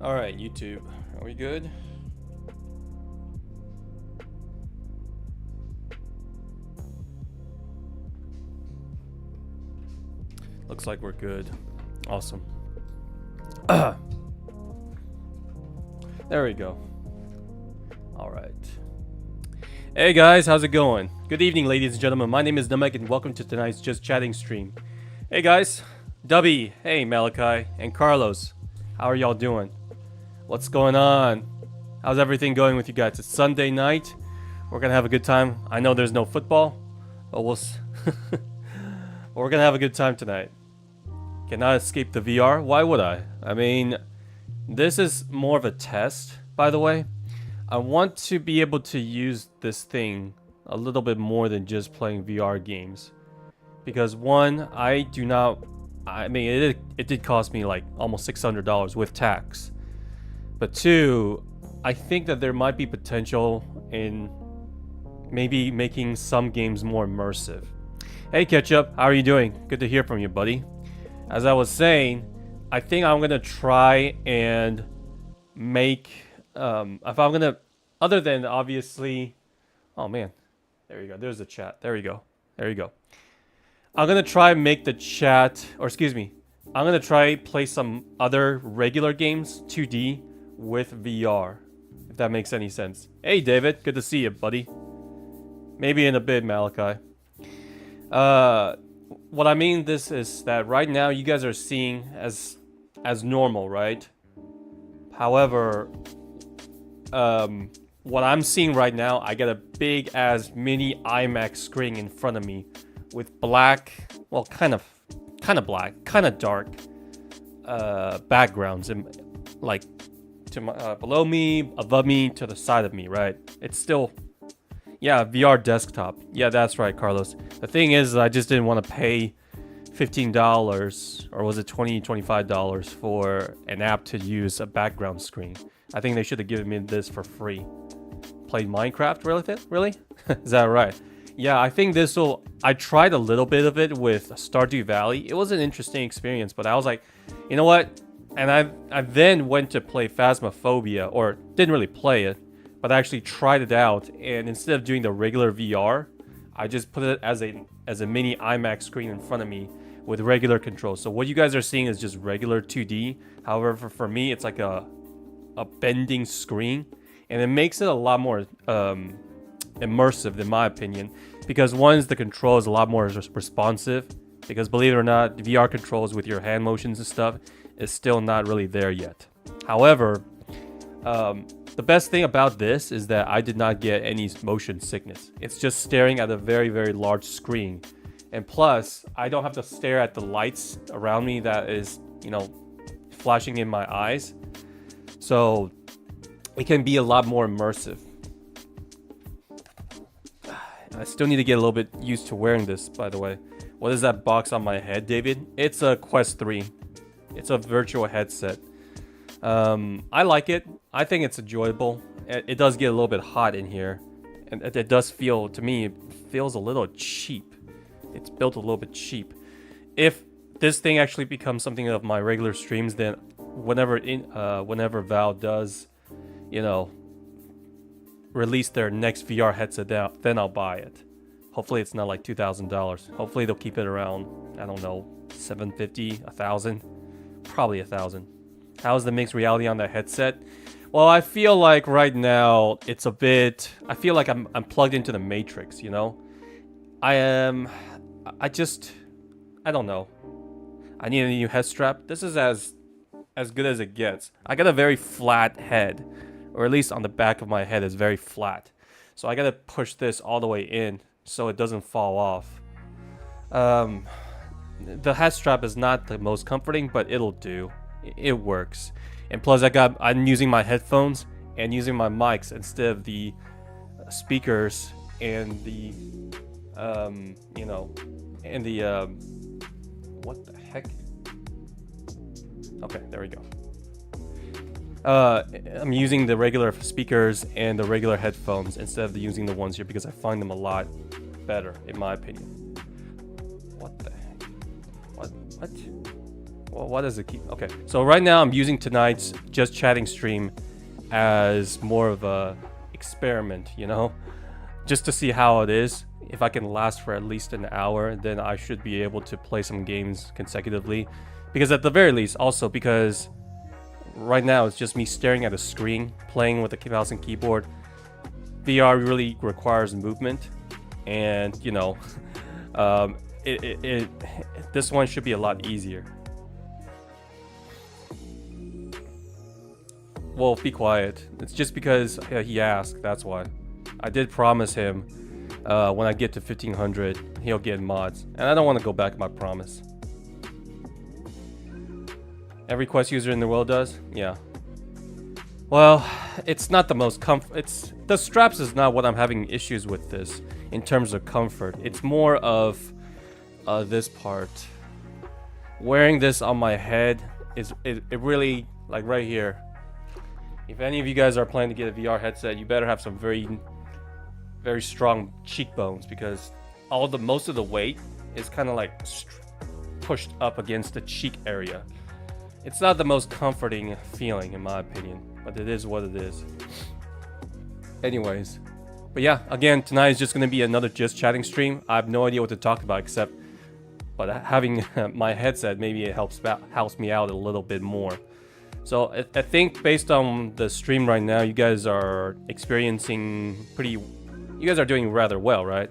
Alright, YouTube. Are we good? Looks like we're good. Awesome. There we go. Alright. Hey guys, how's it going? Good evening, ladies and gentlemen. My name is Namek and welcome to tonight's Just Chatting stream. Hey guys. Dubby. Hey Malachi. And Carlos. How are y'all doing? What's going on? How's everything going with you guys? It's Sunday night. We're gonna have a good time. I know there's no football, but we're gonna have a good time tonight. Cannot escape the VR. Why would I? I mean, this is more of a test, by the way. I want to be able to use this thing a little bit more than just playing VR games. Because one, I mean, it did cost me like almost $600 with tax. But two, I think that there might be potential in maybe making some games more immersive. Hey Ketchup, how are you doing? Good to hear from you, buddy. As I was saying, I think I'm gonna try and make, if I'm gonna, other than obviously, oh man, there you go, there's the chat, there you go, there you go. I'm gonna try and make the chat, or excuse me, I'm gonna try play some other regular games, 2D, with VR, if that makes any sense. Hey David, good to see you, buddy. Maybe in a bit, Malachi. What I mean this is that right now you guys are seeing as normal, right? However, what I'm seeing right now, I got a big ass mini IMAX screen in front of me with black, well, kind of black, kind of dark backgrounds, and like to my, below me, above me, to the side of me, right? It's still, yeah, VR desktop. Yeah, that's right, Carlos. The thing is, I just didn't want to pay $15, or was it $25 for an app to use a background screen. I think they should have given me this for free. Played Minecraft, really? Is that right? Yeah, I think this will... I tried a little bit of it with Stardew Valley. It was an interesting experience, but I was like, you know what? And I then went to play Phasmophobia, or didn't really play it, but I actually tried it out, and instead of doing the regular VR, I just put it as a mini IMAX screen in front of me with regular controls. So what you guys are seeing is just regular 2D. However, for me, it's like a bending screen, and it makes it a lot more immersive, in my opinion, because one is the control is a lot more responsive, because believe it or not, VR controls with your hand motions and stuff is still not really there yet. However, the best thing about this is that I did not get any motion sickness. It's just staring at a very, very large screen. And plus, I don't have to stare at the lights around me that is, you know, flashing in my eyes. So it can be a lot more immersive. I still need to get a little bit used to wearing this, by the way. What is that box on my head, David? It's a Quest 3. It's a virtual headset. I like it. I think it's enjoyable. It does get a little bit hot in here. And it does feel, to me, it feels a little cheap. It's built a little bit cheap. If this thing actually becomes something of my regular streams, then whenever Valve does, you know, release their next VR headset, then I'll buy it. Hopefully it's not like $2,000. Hopefully they'll keep it around, I don't know, $750, $1,000, probably $1,000. How's the mixed reality on that headset? Well, I feel like right now it's a bit. I feel like I'm plugged into the Matrix. You know, I don't know. I need a new head strap. This is as good as it gets. I got a very flat head, or at least on the back of my head is very flat. So I gotta push this all the way in so it doesn't fall off. The head strap is not the most comforting, but it'll do. It works. And plus I'm using my headphones and using my mics instead of the speakers and the you know, and the what the heck? Okay, there we go. I'm using the regular speakers and the regular headphones instead of using the ones here because I find them a lot better, in my opinion. What the heck? What? Well, what does it keep? Okay, so right now I'm using tonight's just chatting stream as more of a experiment, you know, just to see how it is. If I can last for at least an hour, then I should be able to play some games consecutively. Because at the very least, also because right now it's just me staring at a screen, playing with a mouse and keyboard. VR really requires movement, and you know, this one should be a lot easier. Wolf, be quiet. It's just because he asked, that's why. I did promise him when I get to 1500, he'll get mods. And I don't want to go back on my promise. Every Quest user in the world does? Yeah. Well, it's not the most the straps is not what I'm having issues with this in terms of comfort. It's more of this part. Wearing this on my head it really, like right here. If any of you guys are planning to get a VR headset, you better have some very strong cheekbones, because most of the weight is kind of like pushed up against the cheek area. It's not the most comforting feeling in my opinion, but it is what it is. Anyways, but yeah, again, tonight is just going to be another just chatting stream. I have no idea what to talk about but having my headset, maybe it helps me out a little bit more. So I think based on the stream right now, you guys are experiencing you guys are doing rather well, right?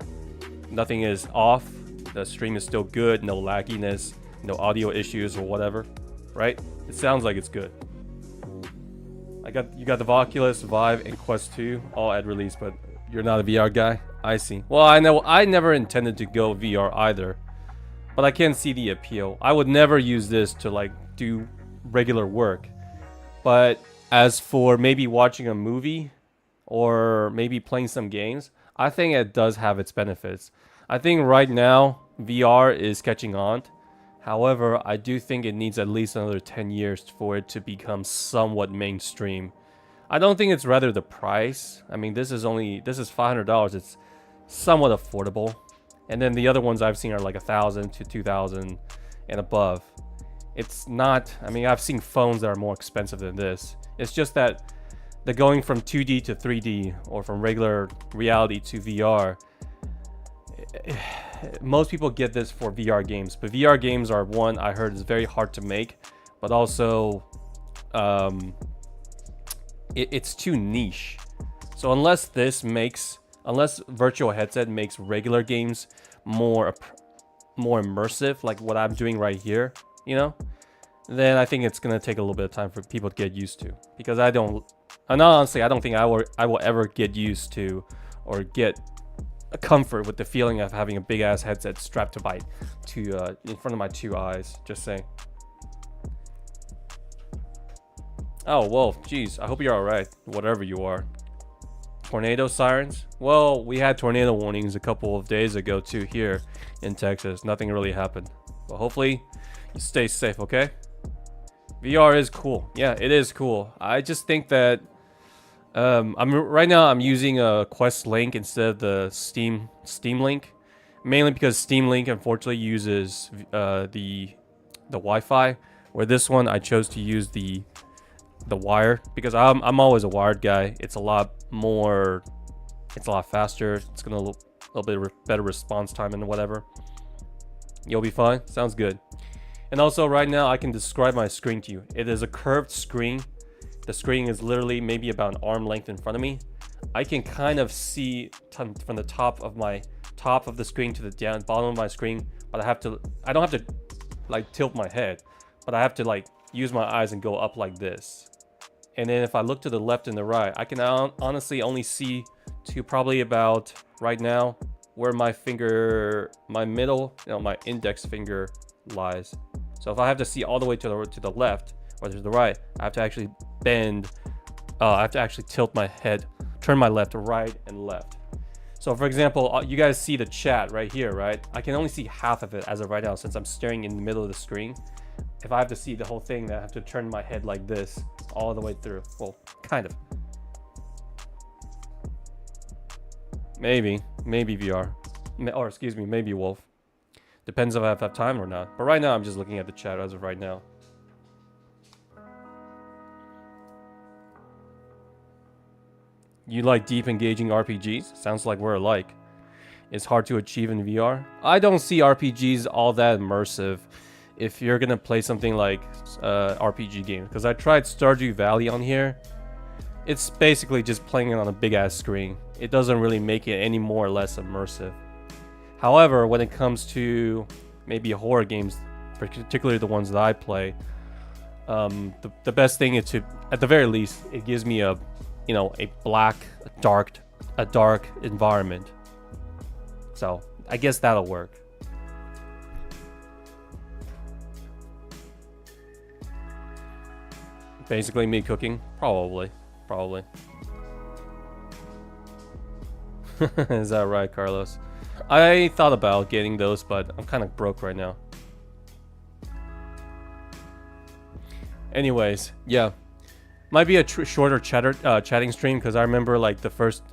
Nothing is off. The stream is still good. No lagginess, no audio issues or whatever, right? It sounds like it's good. You got the Oculus, Vive, and Quest 2 all at release, but you're not a VR guy. I see. Well, I know I never intended to go VR either, but I can see the appeal. I would never use this to like do regular work. But as for maybe watching a movie or maybe playing some games, I think it does have its benefits. I think right now VR is catching on. However, I do think it needs at least another 10 years for it to become somewhat mainstream. I don't think it's rather the price. I mean, this is $500. It's somewhat affordable. And then the other ones I've seen are like 1,000 to 2,000 and above. It's not, I mean, I've seen phones that are more expensive than this. It's just that the going from 2D to 3D or from regular reality to VR, most people get this for VR games, but VR games are one I heard is very hard to make, but also it's too niche. So unless virtual headset makes regular games more immersive, like what I'm doing right here, you know, then I think it's gonna take a little bit of time for people to get used to. Because honestly, I don't think I will ever get used to or get a comfort with the feeling of having a big ass headset strapped to in front of my two eyes. Just saying. Oh, well, geez, I hope you're alright, whatever you are. Tornado sirens? Well, we had tornado warnings a couple of days ago too here in Texas. Nothing really happened. But hopefully you stay safe, okay? VR is cool. Yeah, it is cool. I just think that right now I'm using a Quest Link instead of the Steam Link, mainly because Steam Link unfortunately uses the Wi-Fi, where this one I chose to use the wire, because I'm always a wired guy. It's a lot faster. It's gonna a little bit better response time and whatever. You'll be fine. Sounds good. And also right now I can describe my screen to you. It is a curved screen. The screen is literally maybe about an arm length in front of me. I can kind of see from the top of the screen to the bottom of my screen, but I don't have to like tilt my head, but I have to like use my eyes and go up like this. And then if I look to the left and the right, I can honestly only see to probably about right now where my middle, my index finger lies. So if I have to see all the way to the left or to the right, I have to actually I have to actually tilt my head, turn my left to right and left. So for example, you guys see the chat right here, right? I can only see half of it as of right now since I'm staring in the middle of the screen. If I have to see the whole thing, then I have to turn my head like this all the way through. Well, kind of. Maybe VR. Or excuse me, maybe Wolf. Depends if I have time or not. But right now, I'm just looking at the chat as of right now. You like deep engaging RPGs? Sounds like we're alike. It's hard to achieve in VR. I don't see RPGs all that immersive if you're gonna play something like RPG game. Because I tried Stardew Valley on here. It's basically just playing it on a big ass screen. It doesn't really make it any more or less immersive. However, when it comes to maybe horror games, particularly the ones that I play, the best thing is to, at the very least, it gives me a, you know, a dark environment. So I guess that'll work. Basically, me cooking, probably. Is that right, Carlos? I thought about getting those, but I'm kind of broke right now. Anyways, yeah. Might be a shorter chatting stream because I remember like the first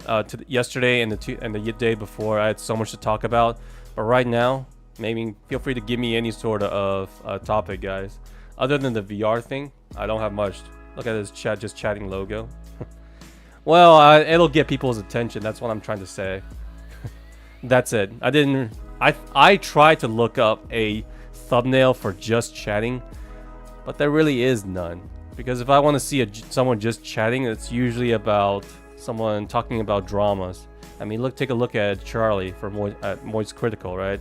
yesterday and the day before I had so much to talk about. But right now, maybe feel free to give me any sort of topic, guys. Other than the VR thing, I don't have much. Look at this just chatting logo. Well, it'll get people's attention. That's what I'm trying to say. That's it. I tried to look up a thumbnail for just chatting, but there really is none. Because if I want to see someone just chatting, it's usually about someone talking about dramas. I mean, take a look at Charlie for Moist Critical, right?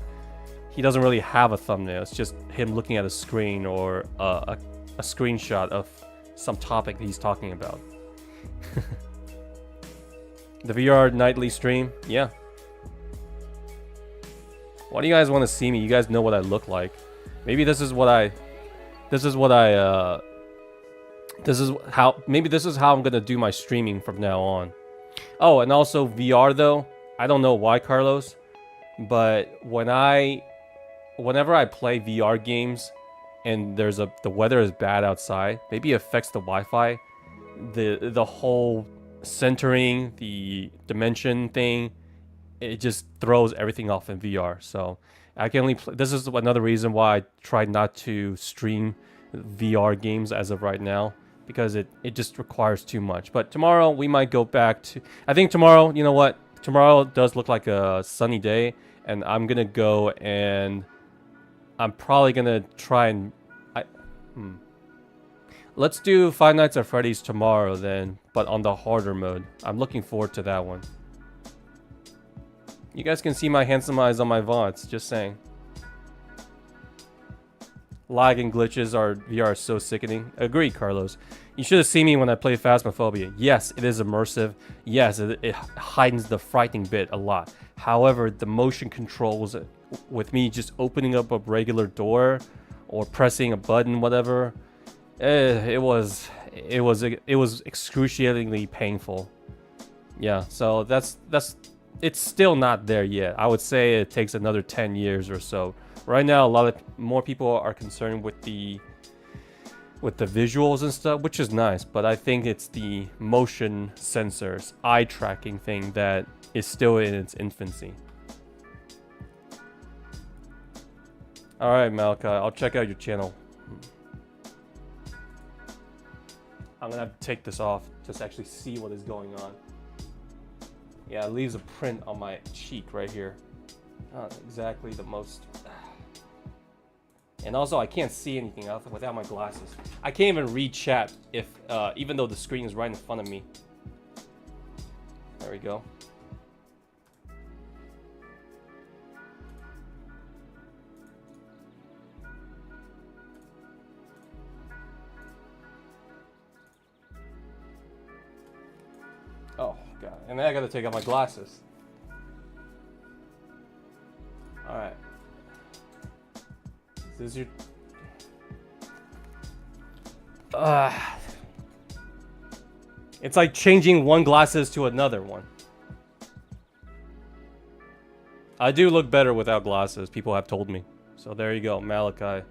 He doesn't really have a thumbnail. It's just him looking at a screen or a screenshot of some topic he's talking about. The VR nightly stream, yeah. Why do you guys want to see me? You guys know what I look like. Maybe this is how I'm gonna do my streaming from now on. Oh, and also VR though. I don't know why, Carlos, but whenever I play VR games and the weather is bad outside, maybe it affects the Wi-Fi, the whole centering, the dimension thing. It just throws everything off in VR. So I can only play. This is another reason why I try not to stream VR games as of right now, because it just requires too much. But tomorrow we might go back to, I think tomorrow, you know what? Tomorrow does look like a sunny day, and I'm gonna go and I'm probably gonna try and let's do Five Nights at Freddy's tomorrow then, but on the harder mode. I'm looking forward to that one. You guys can see my handsome eyes on my VODs, just saying. Lag and glitches are VR so sickening. Agreed, Carlos. You should have seen me when I play Phasmophobia. Yes, it is immersive. Yes, it heightens the frightening bit a lot. However, the motion controls with me just opening up a regular door or pressing a button, whatever, it was excruciatingly painful. Yeah, so it's still not there yet. I would say it takes another 10 years or so. Right now, a lot more people are concerned with the visuals and stuff, which is nice, but I think it's the motion sensors, eye tracking thing that is still in its infancy. All right, Malachi, I'll check out your channel. I'm gonna have to take this off just to actually see what is going on. Yeah, it leaves a print on my cheek right here. Not exactly the most. And also, I can't see anything else without my glasses. I can't even read chat if, even though the screen is right in front of me. There we go. Oh, God. And then I gotta take out my glasses. Alright. This is your... It's like changing one glasses to another one. I do look better without glasses, people have told me. So there you go, Malachi.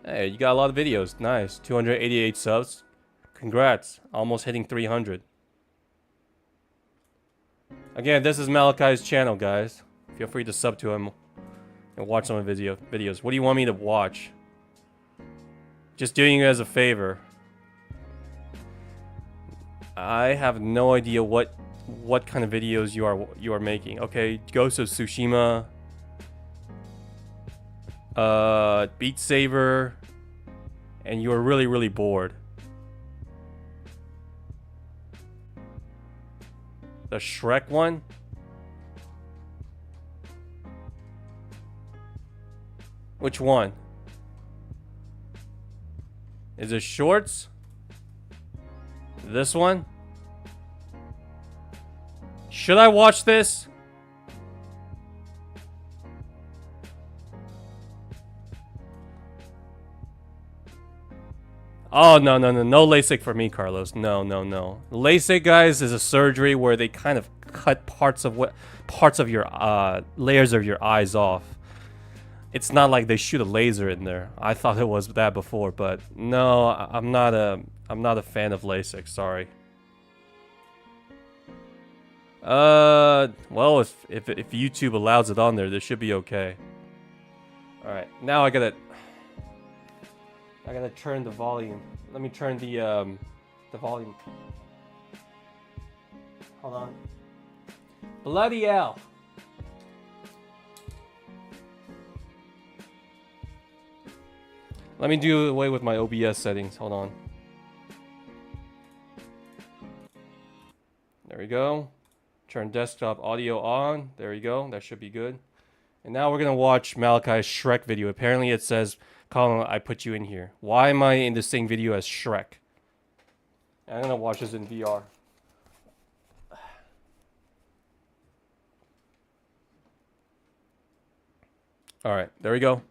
Hey, you got a lot of videos. Nice. 288 subs. Congrats. Almost hitting 300. Again, this is Malachi's channel, guys. Feel free to sub to him. and watch some of the videos. What do you want me to watch? Just doing you guys a favor. I have no idea what kind of videos you are making. Okay, Ghost of Tsushima, Beat Saber, and you are really bored. The Shrek one? Which one? Is it shorts? This one? Should I watch this? Oh, no LASIK for me, Carlos. No. LASIK, guys, is a surgery where they kind of cut parts of your layers of your eyes off. It's not like they shoot a laser in there. I thought it was that before, but no, I'm not a fan of LASIK. Sorry. Well, if YouTube allows it on there, this should be okay. All right, now I gotta turn the volume. Let me turn the volume. Hold on. Bloody hell. Let me do away with my OBS settings. Hold on. There we go. Turn desktop audio on. There we go. That should be good. And now we're going to watch Malachi's Shrek video. Apparently it says, Colin, I put you in here. Why am I in the same video as Shrek? I'm going to watch this in VR. Alright, there we go.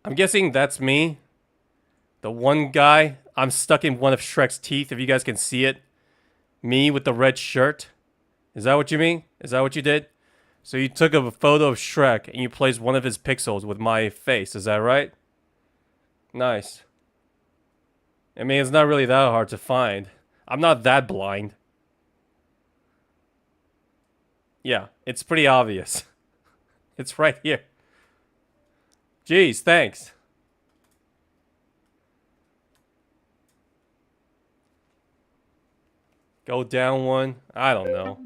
I'm guessing that's me. The one guy. I'm stuck in one of Shrek's teeth, if you guys can see it. Me with the red shirt. Is that what you mean? Is that what you did? So you took a photo of Shrek and you placed one of his pixels with my face. Is that right? Nice. I mean, it's not really that hard to find. I'm not that blind. Yeah, it's pretty obvious. It's right here. Jeez, thanks. Go down one. I don't know.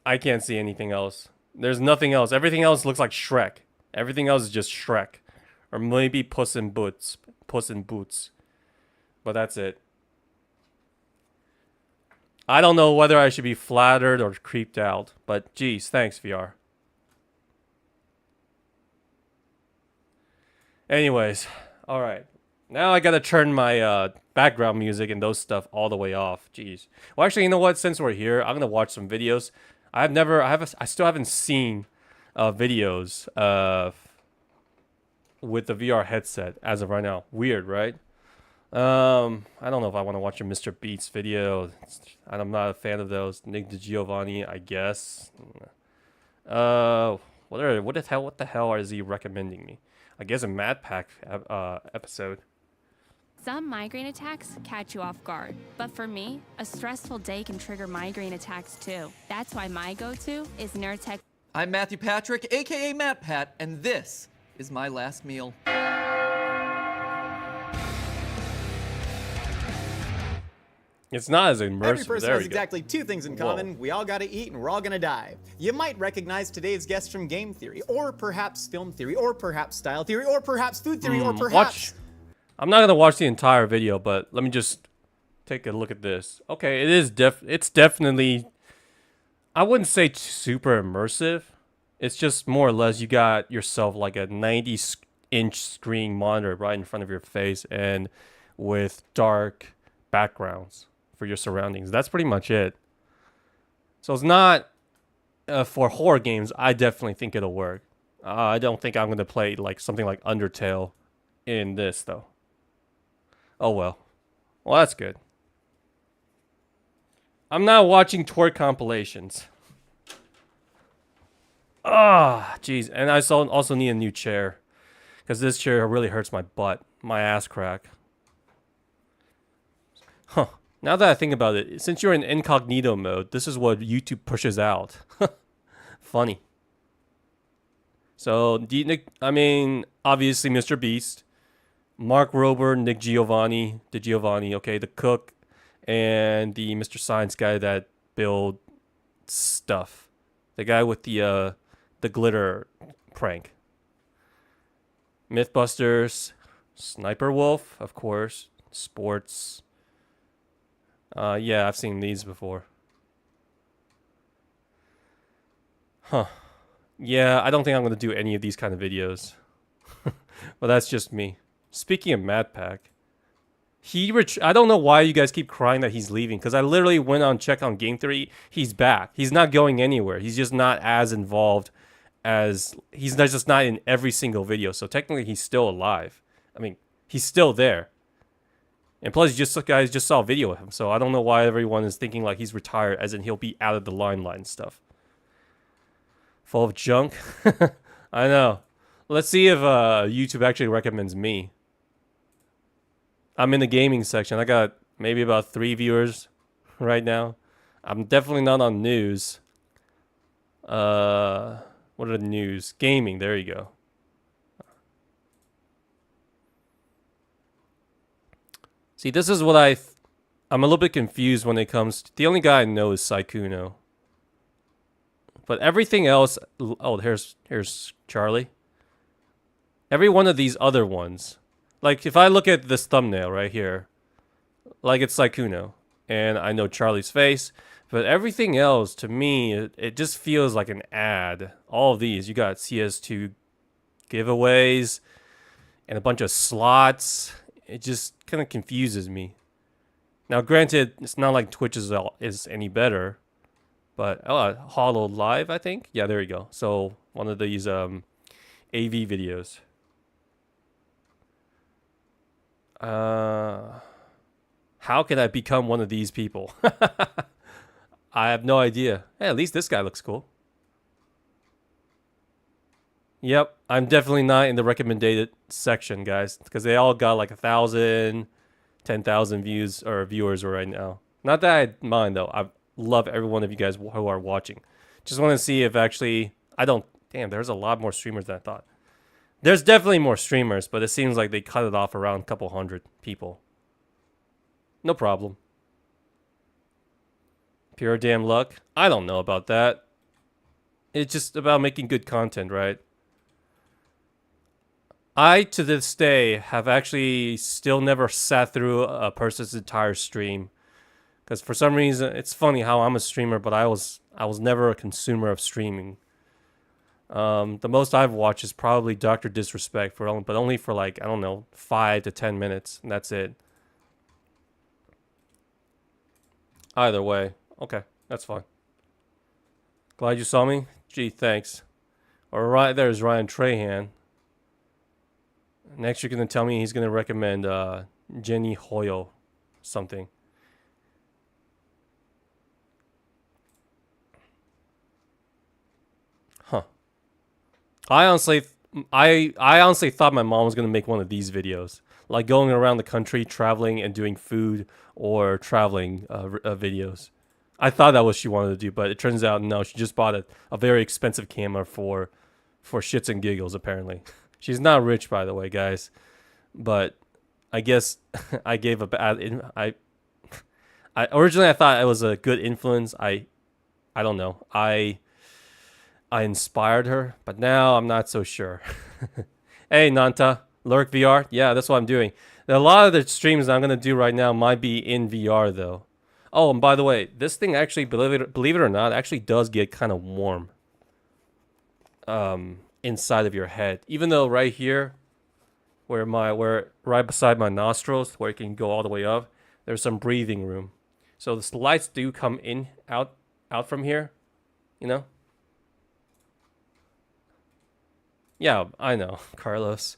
I can't see anything else. There's nothing else. Everything else looks like Shrek. Everything else is just Shrek. Or maybe Puss in Boots. Puss in Boots. But that's it. I don't know whether I should be flattered or creeped out. But geez, thanks, VR. Anyways, alright. Now I gotta turn my background music and those stuff all the way off. Jeez. Well, actually, you know what? Since we're here, I'm gonna watch some videos. I still haven't seen videos with the VR headset as of right now. Weird, right? I don't know if I want to watch a Mr. Beats video. I'm not a fan of those. Nick DiGiovanni, I guess. What the hell is he recommending me? I guess a MatPack episode. Some migraine attacks catch you off guard, but for me, a stressful day can trigger migraine attacks too. That's why my go-to is Nurtec. I'm Matthew Patrick, aka MatPat, and this is my last meal. It's not as immersive. Every person has exactly two things in common. We all gotta eat and we're all gonna die. You might recognize today's guest from game theory, or perhaps film theory, or perhaps style theory, or perhaps food theory, or perhaps... I'm not gonna watch the entire video, but let me just take a look at this. Okay, it's definitely... I wouldn't say super immersive. It's just more or less you got yourself like a 90-inch screen monitor right in front of your face and with dark backgrounds for your surroundings. That's pretty much it. So it's not for horror games. I definitely think it'll work. I don't think I'm gonna play like something like Undertale in this though. Oh well. Well, that's good. I'm not watching toy compilations. Ah, jeez. And I also need a new chair. Because this chair really hurts my butt. My ass crack. Huh. Now that I think about it, since you're in incognito mode, this is what YouTube pushes out. Funny. So, obviously Mr. Beast, Mark Rober, Nick Giovanni, okay, the cook, and the Mr. Science guy that build stuff. The guy with the glitter prank. Mythbusters, Sniper Wolf, of course, sports. Yeah, I've seen these before. Huh. Yeah, I don't think I'm going to do any of these kind of videos. But that's just me. Speaking of MatPack, I don't know why you guys keep crying that he's leaving, because I literally went on check on Game Theory. He's back. He's not going anywhere. He's just not as involved as... He's just not in every single video, so technically he's still alive. I mean, he's still there. And plus, guys just saw a video of him, so I don't know why everyone is thinking like he's retired, as in he'll be out of the limelight and stuff. Full of junk? I know. Let's see if YouTube actually recommends me. I'm in the gaming section. I got maybe about 3 viewers right now. I'm definitely not on news. What are the news? Gaming, there you go. See, this is what I'm a little bit confused when it comes to... The only guy I know is Sykkuno. But everything else... Oh, here's Charlie. Every one of these other ones... Like, if I look at this thumbnail right here... Like, it's Sykkuno. And I know Charlie's face. But everything else, to me, it just feels like an ad. All of these. You got CS2 giveaways. And a bunch of slots. It just kind of confuses me. Now, granted, it's not like Twitch is any better. But, Hollow Live, I think? Yeah, there you go. So, one of these AV videos. How can I become one of these people? I have no idea. Hey, at least this guy looks cool. Yep, I'm definitely not in the recommended section, guys, because they all got like 1,000, 10,000 views or viewers right now. Not that I mind though. I love every one of you guys who are watching. Just want to see if actually damn, there's a lot more streamers than I thought. There's definitely more streamers, but it seems like they cut it off around a couple hundred people. No problem. Pure damn luck. I don't know about that. It's just about making good content, right? I, to this day, have actually still never sat through a person's entire stream. Because for some reason, it's funny how I'm a streamer, but I was never a consumer of streaming. The most I've watched is probably Dr. Disrespect, but only for like, I don't know, 5 to 10 minutes, and that's it. Either way, okay, that's fine. Glad you saw me. Gee, thanks. All right, there's Ryan Trahan. Next, you're gonna tell me he's gonna recommend Jenny Hoyo something. Huh. I honestly thought my mom was gonna make one of these videos, like going around the country, traveling and doing food or traveling videos. I thought that was what she wanted to do, but it turns out no. She just bought a very expensive camera for shits and giggles. Apparently, she's not rich, by the way, guys. But I guess I gave a bad. I originally I thought it was a good influence. I don't know. I inspired her, but now I'm not so sure. Hey, Nanta, Lurk VR. Yeah, that's what I'm doing. A lot of the streams I'm gonna do right now might be in VR though. Oh, and by the way, this thing actually, believe it or not, actually does get kind of warm. Inside of your head, even though right here, where right beside my nostrils, where it can go all the way up, there's some breathing room. So the lights do come out from here, you know. Yeah, I know, Carlos.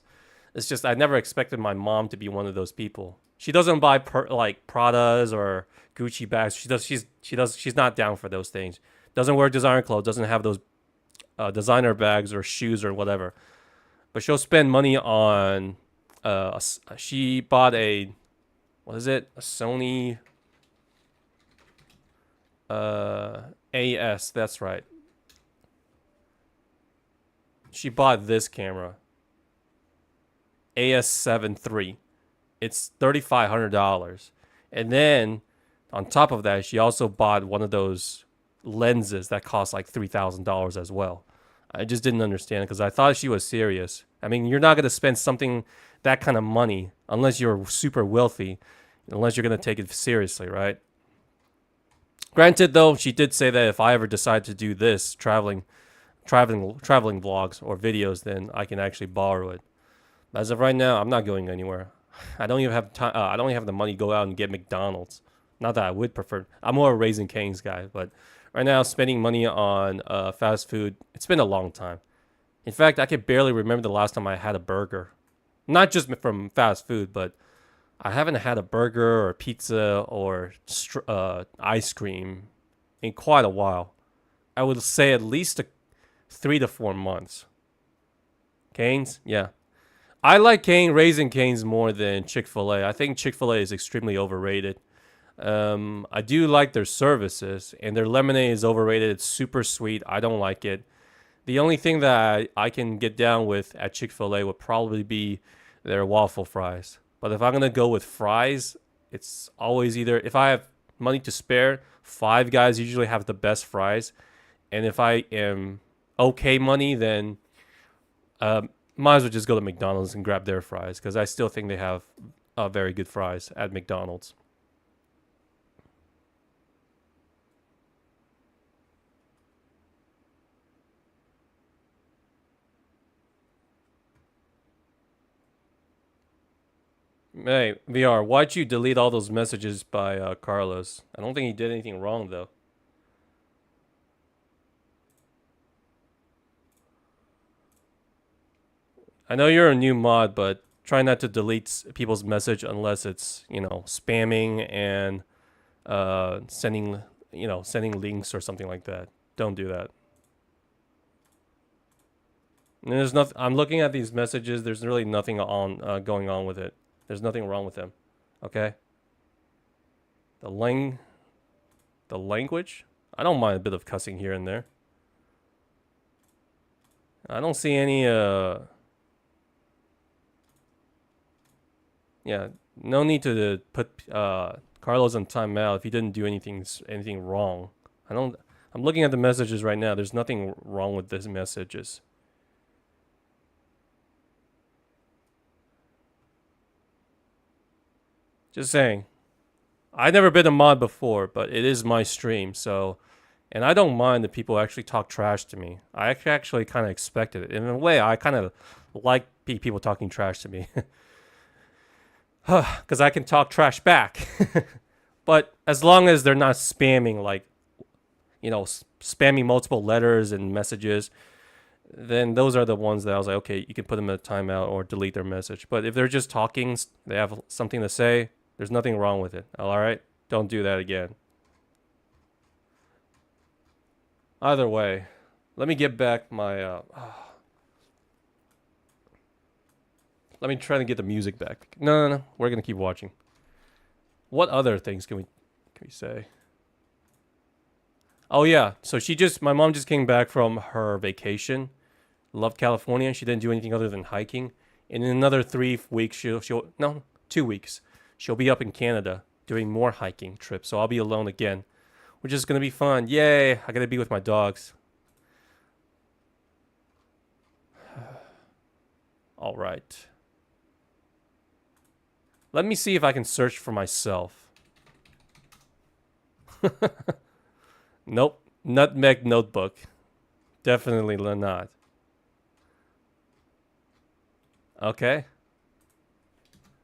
It's just I never expected my mom to be one of those people. She doesn't buy like Pradas or Gucci bags. She's not down for those things. Doesn't wear designer clothes. Doesn't have those designer bags or shoes or whatever. But she'll spend money on. She bought a, what is it? A Sony. AS. That's right. She bought this camera. AS7 III. It's $3,500, and then on top of that, she also bought one of those lenses that cost like $3,000 as well. I just didn't understand it because I thought she was serious. I mean, you're not gonna spend something that kind of money unless you're super wealthy, unless you're gonna take it seriously, right? Granted, though, she did say that if I ever decide to do this traveling vlogs or videos, then I can actually borrow it. But as of right now, I'm not going anywhere. I don't even have time. I don't even have the money to go out and get McDonald's. Not that I would prefer. I'm more a Raising Cane's guy, but right now, spending money on fast food, it's been a long time. In fact, I can barely remember the last time I had a burger. Not just from fast food, but I haven't had a burger or pizza or ice cream in quite a while. I would say at least 3 to 4 months. Cane's? Yeah. I like Raising Cane's more than Chick-fil-A. I think Chick-fil-A is extremely overrated. I do like their services, and their lemonade is overrated. It's super sweet. I don't like it. The only thing that I can get down with at Chick-fil-A would probably be their waffle fries. But if I'm going to go with fries, it's always either, if I have money to spare, Five Guys usually have the best fries. And if I am okay money, then might as well just go to McDonald's and grab their fries, because I still think they have very good fries at McDonald's. Hey, VR, why'd you delete all those messages by Carlos? I don't think he did anything wrong, though. I know you're a new mod, but try not to delete people's message unless it's, spamming and sending links or something like that. Don't do that. And there's nothing. I'm looking at these messages. There's really nothing going on with it. There's nothing wrong with them. Okay? The language? I don't mind a bit of cussing here and there. I don't see any yeah, no need to put Carlos on timeout if he didn't do anything wrong. I'm looking at the messages right now. There's nothing wrong with these messages. Just saying. I've never been a mod before, but it is my stream, so... And I don't mind that people actually talk trash to me. I actually kind of expected it. In a way, I kind of like people talking trash to me. Because I can talk trash back. But as long as they're not spamming, spamming multiple letters and messages, then those are the ones that I was like, okay, you can put them in a timeout or delete their message. But if they're just talking, they have something to say, there's nothing wrong with it. All right? Don't do that again. Either way, let me get back my... Let me try to get the music back. No. We're going to keep watching. What other things can we say? Oh, yeah. So my mom just came back from her vacation. Loved California. She didn't do anything other than hiking. And in another 3 weeks, 2 weeks, she'll be up in Canada doing more hiking trips. So I'll be alone again, which is going to be fun. Yay. I got to be with my dogs. All right. Let me see if I can search for myself. Nope. Nutmeg Notebook. Definitely not. Okay.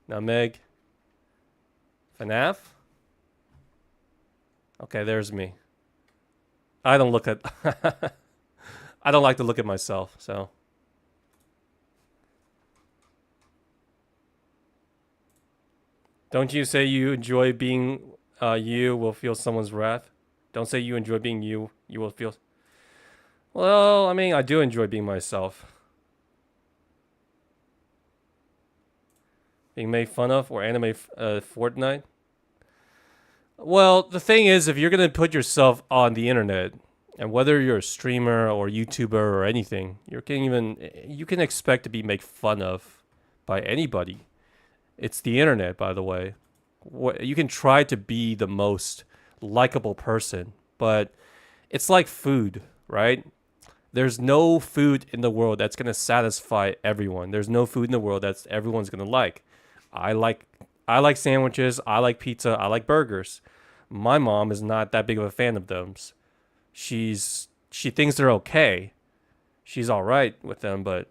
Nutmeg. FNAF. Okay, there's me. I don't look at... I don't like to look at myself, so... Don't you say you enjoy being you will feel someone's wrath? Don't say you enjoy being you will feel... Well, I mean, I do enjoy being myself. Being made fun of or anime Fortnite. Well, the thing is, if you're gonna put yourself on the internet, and whether you're a streamer or YouTuber or anything, you can expect to be made fun of by anybody. It's the internet, by the way. You can try to be the most likable person, but it's like food, right? There's no food in the world that's gonna satisfy everyone. There's no food in the world that's everyone's gonna like. I like I like sandwiches, I like pizza, I like burgers. My mom is not that big of a fan of those. She thinks they're okay. She's all right with them, but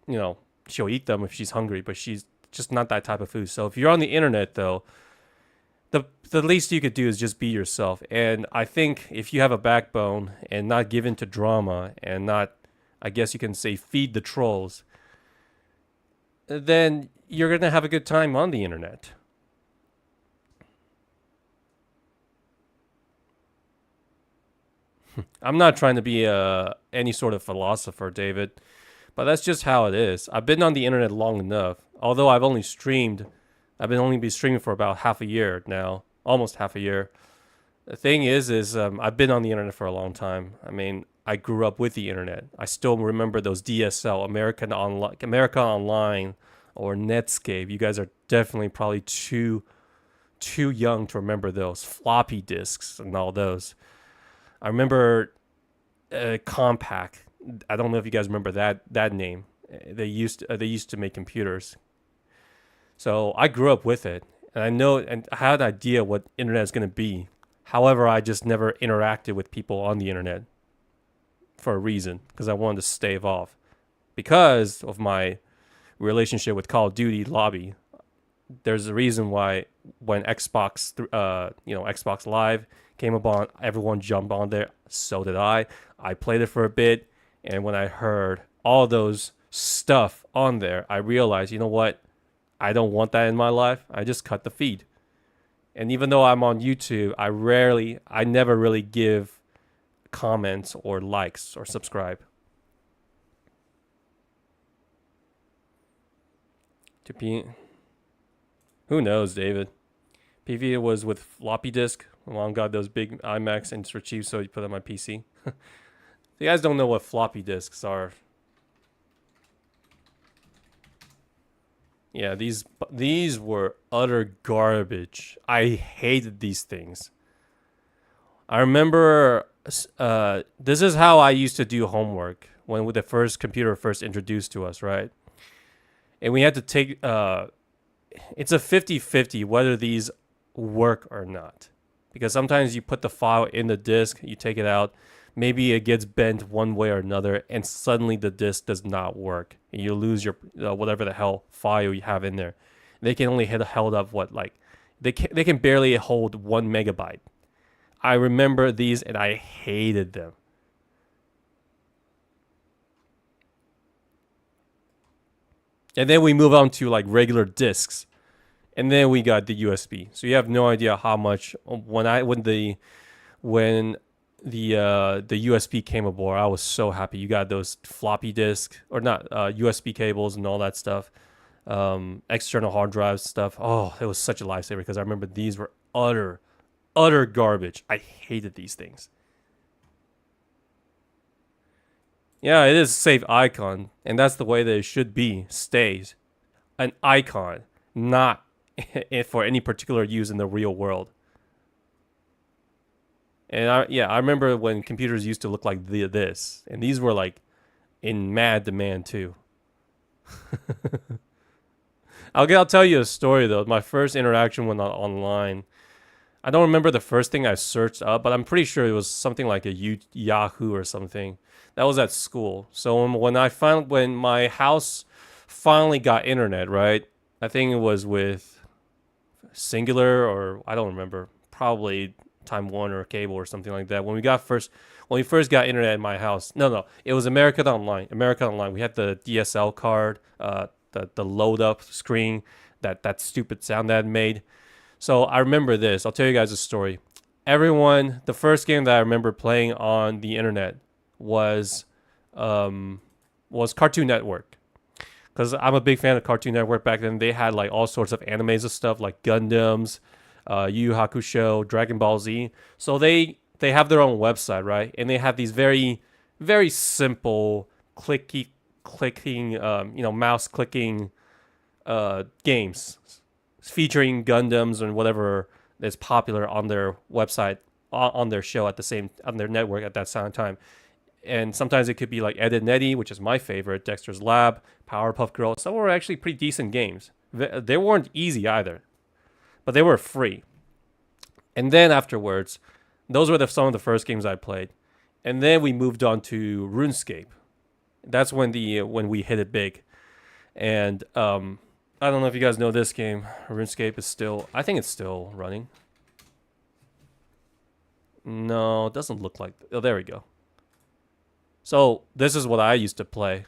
you know, she'll eat them if she's hungry, but she's just not that type of food. So if you're on the internet though, the least you could do is just be yourself. And I think if you have a backbone and not give in to drama and not, I guess you can say, feed the trolls, then you're going to have a good time on the internet. I'm not trying to be any sort of philosopher, David, but that's just how it is. I've been on the internet long enough. Although I've only streamed, I've been only been streaming for about half a year now, almost half a year. The thing is I've been on the internet for a long time. I mean, I grew up with the internet. I still remember those DSL, America Online, or Netscape. You guys are definitely probably too young to remember those floppy disks and all those. I remember Compaq. I don't know if you guys remember that name. They used to make computers. So I grew up with it, and I know and I had an idea what internet is going to be. However, I just never interacted with people on the internet for a reason, because I wanted to stave off because of my relationship with Call of Duty lobby. There's a reason why when Xbox Xbox Live came upon, everyone jumped on there. So did I. I played it for a bit, and when I heard all those stuff on there, I realized, you know what? I don't want that in my life. I just cut the feed. And even though I'm on YouTube, I never really give comments or likes or subscribe. Who knows, David? PV was with floppy disk. Mom got those big iMacs and it's for cheap, so you put it on my PC. You guys don't know what floppy disks are. Yeah, these were utter garbage. I hated these things. I remember this is how I used to do homework when the first computer first introduced to us, right? And we had to take it's a 50-50 whether these work or not. Because sometimes you put the file in the disk, you take it out, maybe it gets bent one way or another, and suddenly the disk does not work, and you lose your whatever the hell file you have in there. They can only held up they can barely hold 1 megabyte. I remember these, and I hated them. And then we move on to like regular discs. And then we got the USB. So you have no idea how much when the USB came aboard, I was so happy. You got those floppy disk or not USB cables and all that stuff, external hard drives stuff. Oh, it was such a lifesaver because I remember these were utter garbage. I hated these things. Yeah, it is a safe icon, and that's the way that it should be. Stays an icon, not for any particular use in the real world. And I remember when computers used to look like this, and these were like in mad demand too. I'll tell you a story though. My first interaction when online, I don't remember the first thing I searched up, but I'm pretty sure it was something like a Yahoo or something. That was at school. So when my house finally got internet, right? I think it was with Singular, or I don't remember, probably Time Warner Cable or something like that. When we first got internet in my house, no, it was America Online. We had the DSL card, the load up screen, that stupid sound that it made. So I remember this. I'll tell you guys a story. The first game that I remember playing on the internet was Cartoon Network. Because I'm a big fan of Cartoon Network back then. They had like all sorts of animes and stuff like Gundams, Yu Yu Hakusho, Dragon Ball Z. So they have their own website, right? And they have these very, very simple clicking, mouse clicking games featuring Gundams and whatever is popular on their website, on their show on their network at that time. And sometimes it could be like Ed, Edd n Eddy, which is my favorite, Dexter's Lab, Powerpuff Girls. Some were actually pretty decent games. They weren't easy either, but they were free. And then afterwards, those were some of the first games I played. And then we moved on to RuneScape. That's when we hit it big. And I don't know if you guys know this game. RuneScape is I think it's still running. No, it doesn't look like. Oh, there we go. So this is what I used to play.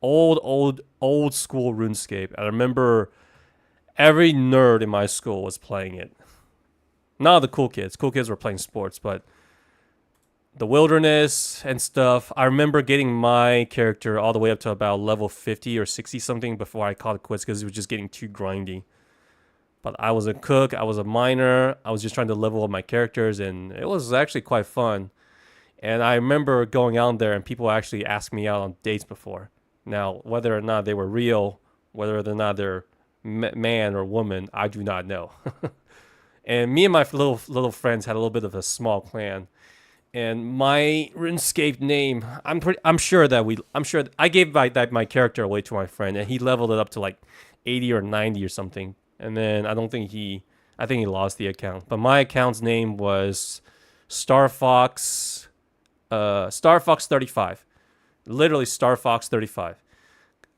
Old school RuneScape. I remember every nerd in my school was playing it. Not the cool kids. Cool kids were playing sports, but the wilderness and stuff. I remember getting my character all the way up to about level 50 or 60 something before I called it quits because it was just getting too grindy. But I was a cook. I was a miner. I was just trying to level up my characters, and it was actually quite fun. And I remember going out there and people actually asked me out on dates before. Now, whether or not they were real, whether or not they're man or woman, I do not know. And me and my little friends had a little bit of a small clan. And my RuneScape name, I'm sure I gave my character away to my friend, and he leveled it up to like 80 or 90 or something. And then I think he lost the account. But my account's name was StarFox 35. Literally StarFox 35.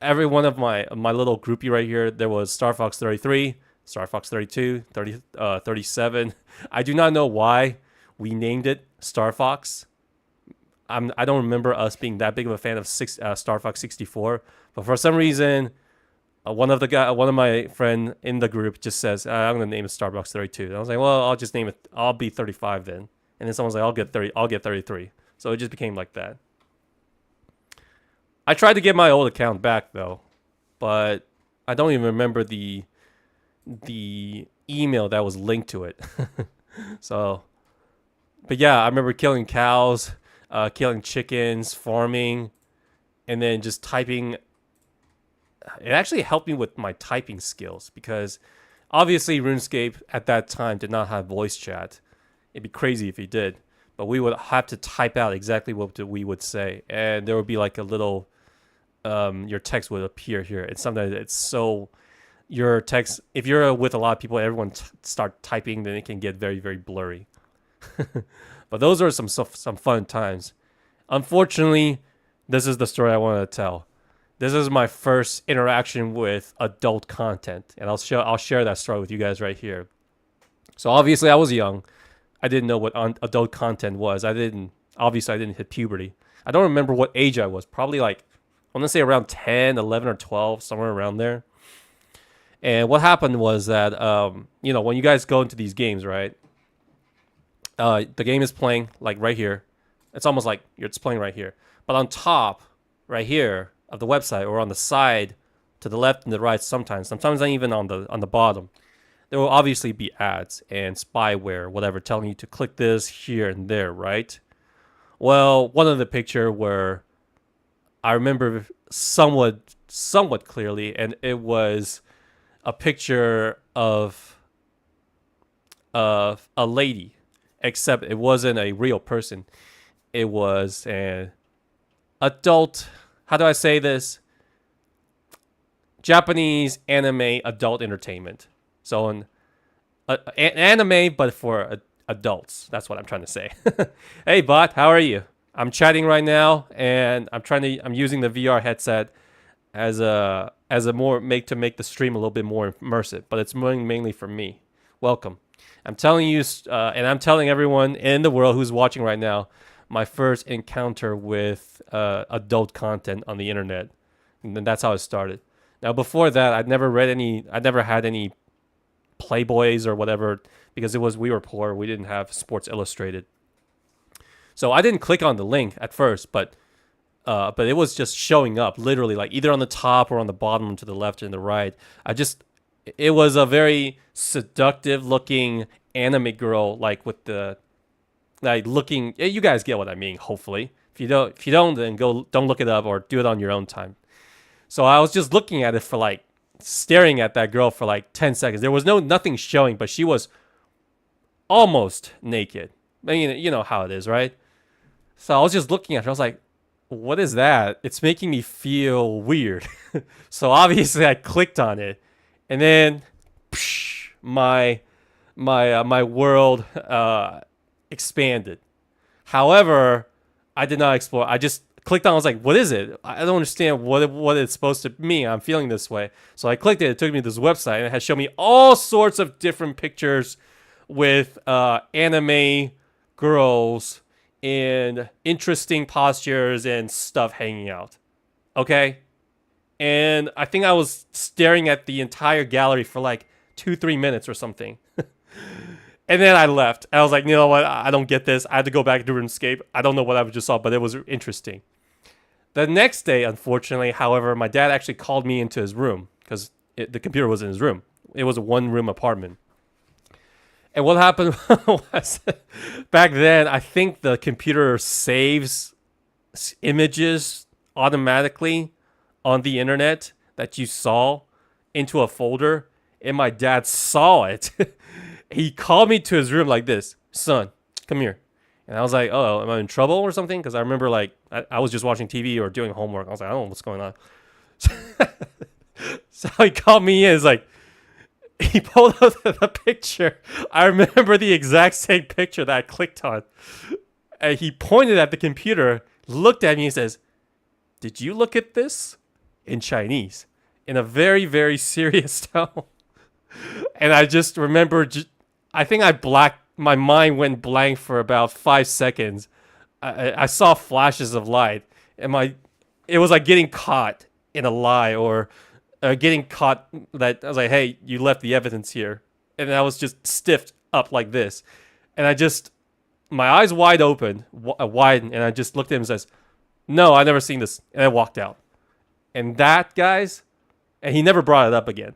Every one of my little groupie right here, there was StarFox 33, StarFox 32, 37. I do not know why we named it StarFox. I don't remember us being that big of a fan of StarFox 64, but for some reason, one of my friend in the group just says, "I'm gonna name it Starbucks 32." And I was like, "Well, I'll just name it. I'll be 35 then." And then someone's like, "I'll get 33." So it just became like that. I tried to get my old account back though, but I don't even remember the email that was linked to it. So, but yeah, I remember killing cows, killing chickens, farming, and then just typing. It actually helped me with my typing skills because obviously RuneScape at that time did not have voice chat. It'd be crazy if he did. But we would have to type out exactly what we would say. And there would be like a little, your text would appear here. And sometimes it's so, your text, if you're with a lot of people, everyone start typing, then it can get very, very blurry. But those are some fun times. Unfortunately, this is the story I wanted to tell. This is my first interaction with adult content. And I'll share that story with you guys right here. So obviously I was young. I didn't know what adult content was. I didn't hit puberty. I don't remember what age I was. Probably like, I want to say around 10, 11, or 12, somewhere around there. And what happened was that, when you guys go into these games, right? The game is playing like right here. It's almost like it's playing right here. But on top, right here of the website, or on the side, to the left and the right, sometimes not even on the bottom, there will obviously be ads and spyware, whatever, telling you to click this here and there, right? Well, one of the picture where I remember somewhat clearly, and it was a picture of a lady, except it wasn't a real person. It was an adult, how do I say this? Japanese anime adult entertainment. So an anime, but for adults. That's what I'm trying to say. Hey, bot, how are you? I'm chatting right now, and I'm using the VR headset as a make the stream a little bit more immersive, but it's mainly for me. Welcome. I'm telling you, and I'm telling everyone in the world who's watching right now, my first encounter with adult content on the internet, and then that's how it started. Now, before that, I never had any Playboys or whatever, because we were poor. We didn't have Sports Illustrated. So I didn't click on the link at first, but it was just showing up literally like either on the top or on the bottom to the left and the right. It was a very seductive looking anime girl, like with the like looking. You guys get what I mean, hopefully. If you don't, then don't look it up or do it on your own time. So I was just looking at it for like staring at that girl for like 10 seconds. There was nothing showing, but she was almost naked. I mean, you know how it is, right? So I was just looking at her. I was like, what is that? It's making me feel weird. So obviously I clicked on it, and then my world expanded. However, I did not explore. I just clicked on. I was like, what is it? I don't understand what it's supposed to mean. I'm feeling this way. So I clicked it. It took me to this website, and it had shown me all sorts of different pictures with anime girls in interesting postures and stuff hanging out. Okay? And I think I was staring at the entire gallery for like 2-3 minutes or something. And then I left. I was like, you know what? I don't get this. I had to go back to RuneScape. I don't know what I just saw, but it was interesting. The next day, unfortunately, however, my dad actually called me into his room because the computer was in his room. It was a one-room apartment. And what happened was, back then, I think the computer saves images automatically on the internet that you saw into a folder. And my dad saw it. He called me to his room like this, son, come here. And I was like, oh, am I in trouble or something? Because I remember like I was just watching TV or doing homework. I was like, I don't know what's going on. So he called me in. It's like, he pulled out the picture. I remember the exact same picture that I clicked on. And he pointed at the computer, looked at me and says, did you look at this? In Chinese. In a very, very serious tone. And I just remember, I think my mind went blank for about 5 seconds. I saw flashes of light, and it was like getting caught in a lie, or getting caught that I was like, hey, you left the evidence here. And I was just stiffed up like this. And my eyes wide open, widened, and I just looked at him and says, no, I never seen this. And I walked out. And that, guys, and he never brought it up again.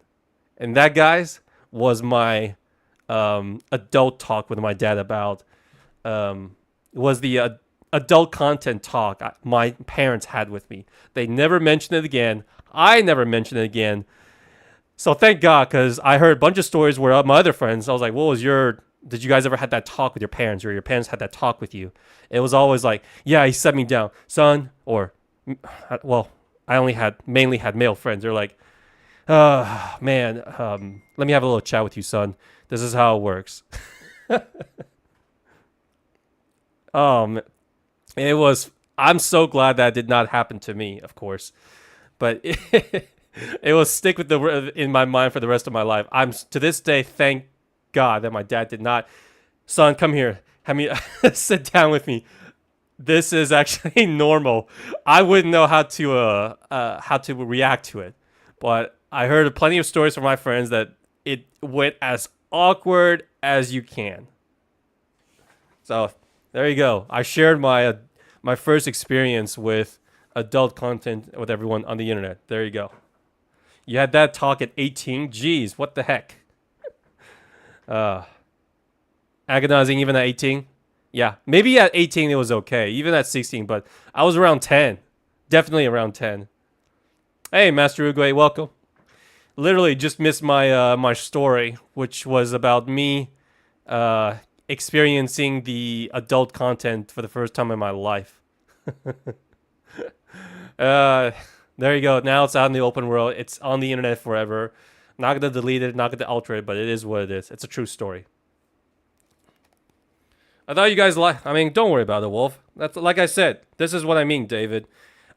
And that, guys, was my adult talk with my dad about, was the adult content talk my parents had with me. They never mentioned it again. I never mentioned it again. So thank God, because I heard a bunch of stories where my other friends, I was like, did you guys ever had that talk with your parents, or your parents had that talk with you? It was always like, yeah, he set me down, son, or, well, I mainly had male friends. They're like, man, let me have a little chat with you, son. This is how it works. I'm so glad that did not happen to me, of course. But it will stick in my mind for the rest of my life. To this day, thank God that my dad did not. Son, come here. Have me sit down with me. This is actually normal. I wouldn't know how to react to it. But I heard plenty of stories from my friends that it went as awkward as you can. So there you go. I shared my first experience with adult content with everyone on the internet. There you go. You had that talk at 18. Jeez, what the heck? Agonizing even at 18. Yeah, maybe at 18 it was okay. Even at 16, but I was around 10. Definitely around 10. Hey, Master Uguay, welcome. Literally just missed my story, which was about me experiencing the adult content for the first time in my life. There you go. Now it's out in the open world. It's on the internet forever. Not gonna delete it, not gonna alter it, but it is what it is. It's a true story. I thought you guys don't worry about it, Wolf. That's like I said. This is what I mean, David.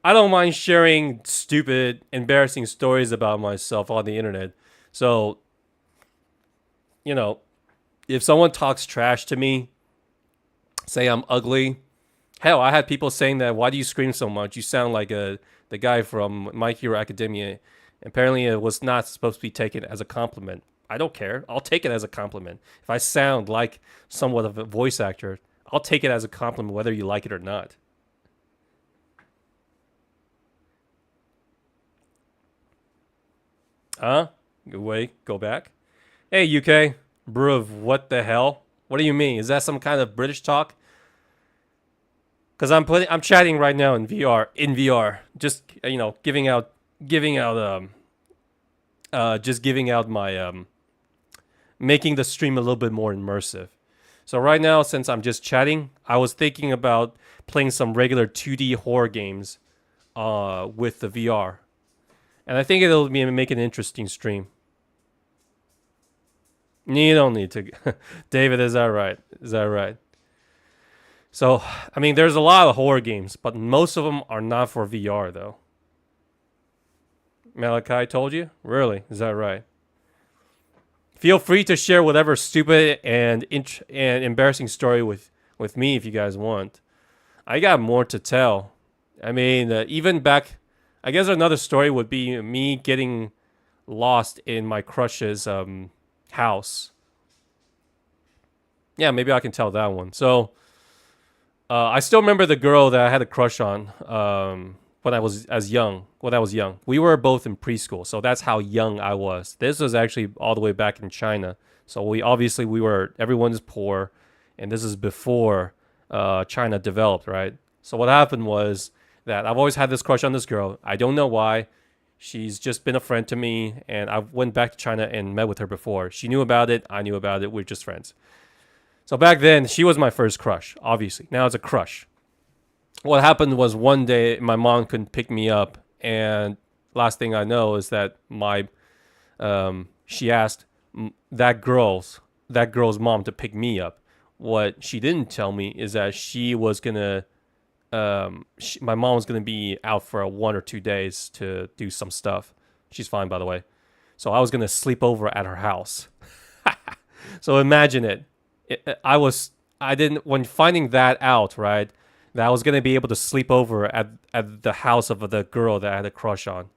I don't mind sharing stupid, embarrassing stories about myself on the internet. So, if someone talks trash to me, say I'm ugly. Hell, I had people saying that, why do you scream so much? You sound like the guy from My Hero Academia. Apparently, it was not supposed to be taken as a compliment. I don't care. I'll take it as a compliment. If I sound like somewhat of a voice actor, I'll take it as a compliment whether you like it or not. Huh? Wait, go back. Hey, UK, brew of what the hell? What do you mean? Is that some kind of British talk? Because I'm chatting right now in VR, just giving out my making the stream a little bit more immersive. So right now, since I'm just chatting, I was thinking about playing some regular 2D horror games with the VR. And I think it'll make an interesting stream. You don't need to. David, is that right? Is that right? So, I mean, there's a lot of horror games, but most of them are not for VR, though. Malachi told you? Really? Is that right? Feel free to share whatever stupid and embarrassing story with me if you guys want. I got more to tell. I mean, even back... I guess another story would be me getting lost in my crush's house. Yeah, maybe I can tell that one. So, I still remember the girl that I had a crush on when I was young. We were both in preschool, so that's how young I was. This was actually all the way back in China. So everyone's poor, and this is before China developed, right? So what happened was that I've always had this crush on this girl. I don't know why. She's just been a friend to me, and I went back to China and met with her before. She knew about it. I knew about it. We're just friends. So back then, she was my first crush, obviously. Now it's a crush. What happened was one day, my mom couldn't pick me up, and last thing I know is that she asked that girl's mom to pick me up. What she didn't tell me is that she was gonna... my mom was going to be out for 1 or 2 days to do some stuff. She's fine, by the way. So I was going to sleep over at her house. So imagine it. When finding that out, right, that I was going to be able to sleep over at the house of the girl that I had a crush on.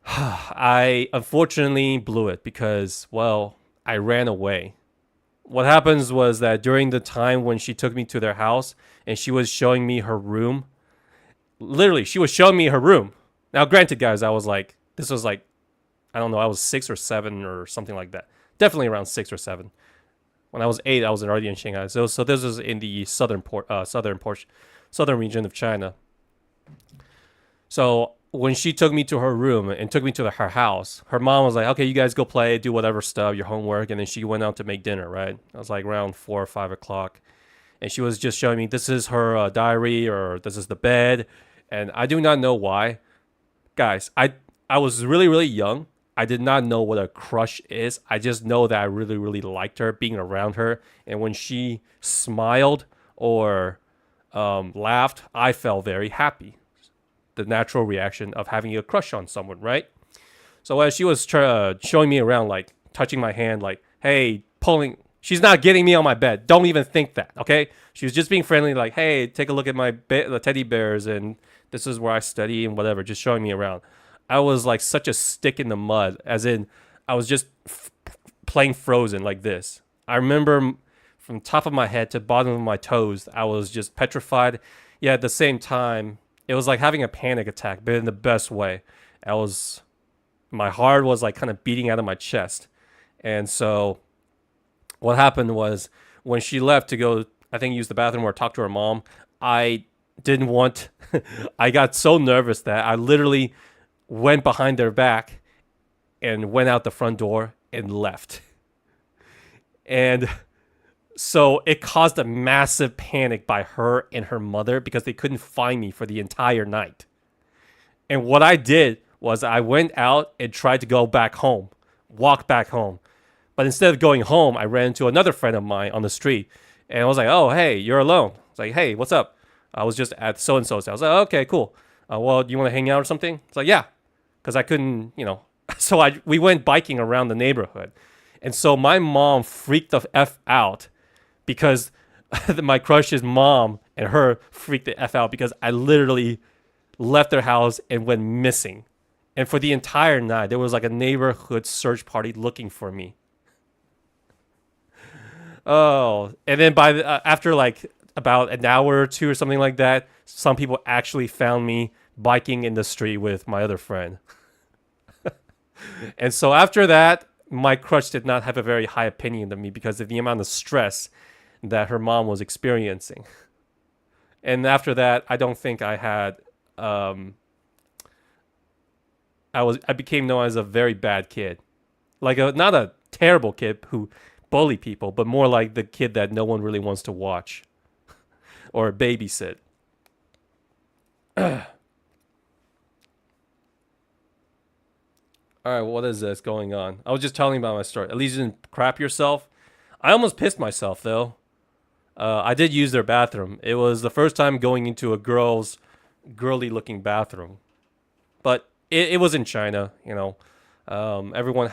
I unfortunately blew it because, well, I ran away. What happens was that during the time when she took me to their house and she was showing me her room, literally, she was showing me her room. Now, granted, guys, I was like, I don't know, I was 6 or 7 or something like that. Definitely around 6 or 7. When I was 8, I was already in Shanghai. So this was in the southern region of China. So when she took me to her room and took me to her house, her mom was like, okay, you guys go play, do whatever stuff, your homework. And then she went out to make dinner, right? I was like around 4 or 5 o'clock. And she was just showing me, this is her diary, or this is the bed. And I do not know why. Guys, I was really, really young. I did not know what a crush is. I just know that I really, really liked her, being around her. And when she smiled or laughed, I felt very happy. The natural reaction of having a crush on someone, right? So as she was showing me around, like touching my hand, like, hey, pulling, she's not getting me on my bed. Don't even think that, okay? She was just being friendly, like, hey, take a look at the teddy bears, and this is where I study and whatever, just showing me around. I was like such a stick in the mud, as in I was just playing Frozen like this. I remember from top of my head to bottom of my toes, I was just petrified. Yeah, at the same time, it was like having a panic attack, but in the best way. My heart was like kind of beating out of my chest. And so what happened was when she left to go, I think, use the bathroom or talk to her mom, I didn't want, I got so nervous that I literally went behind their back and went out the front door and left. And so it caused a massive panic by her and her mother because they couldn't find me for the entire night. And what I did was I went out and tried to go back home, walk back home. But instead of going home, I ran into another friend of mine on the street. And I was like, oh, hey, you're alone. I was like, hey, what's up? I was just at so-and-so's house. I was like, okay, cool. Well, do you want to hang out or something? It's like, yeah. Because I couldn't, So we went biking around the neighborhood. And so my mom freaked the F out because my crush's mom and her freaked the F out because I literally left their house and went missing. And for the entire night, there was like a neighborhood search party looking for me. Oh, and then by after like about an hour or two or something like that, some people actually found me biking in the street with my other friend. And so after that, my crush did not have a very high opinion of me because of the amount of stress that her mom was experiencing. And after that, I don't think I had. I became known as a very bad kid, like not a terrible kid who bully people, but more like the kid that no one really wants to watch or babysit. All right, what is this going on? I was just telling about my story. At least you didn't crap yourself. I almost pissed myself though. I did use their bathroom. It was the first time going into a girly looking bathroom, but it was in China. You know, everyone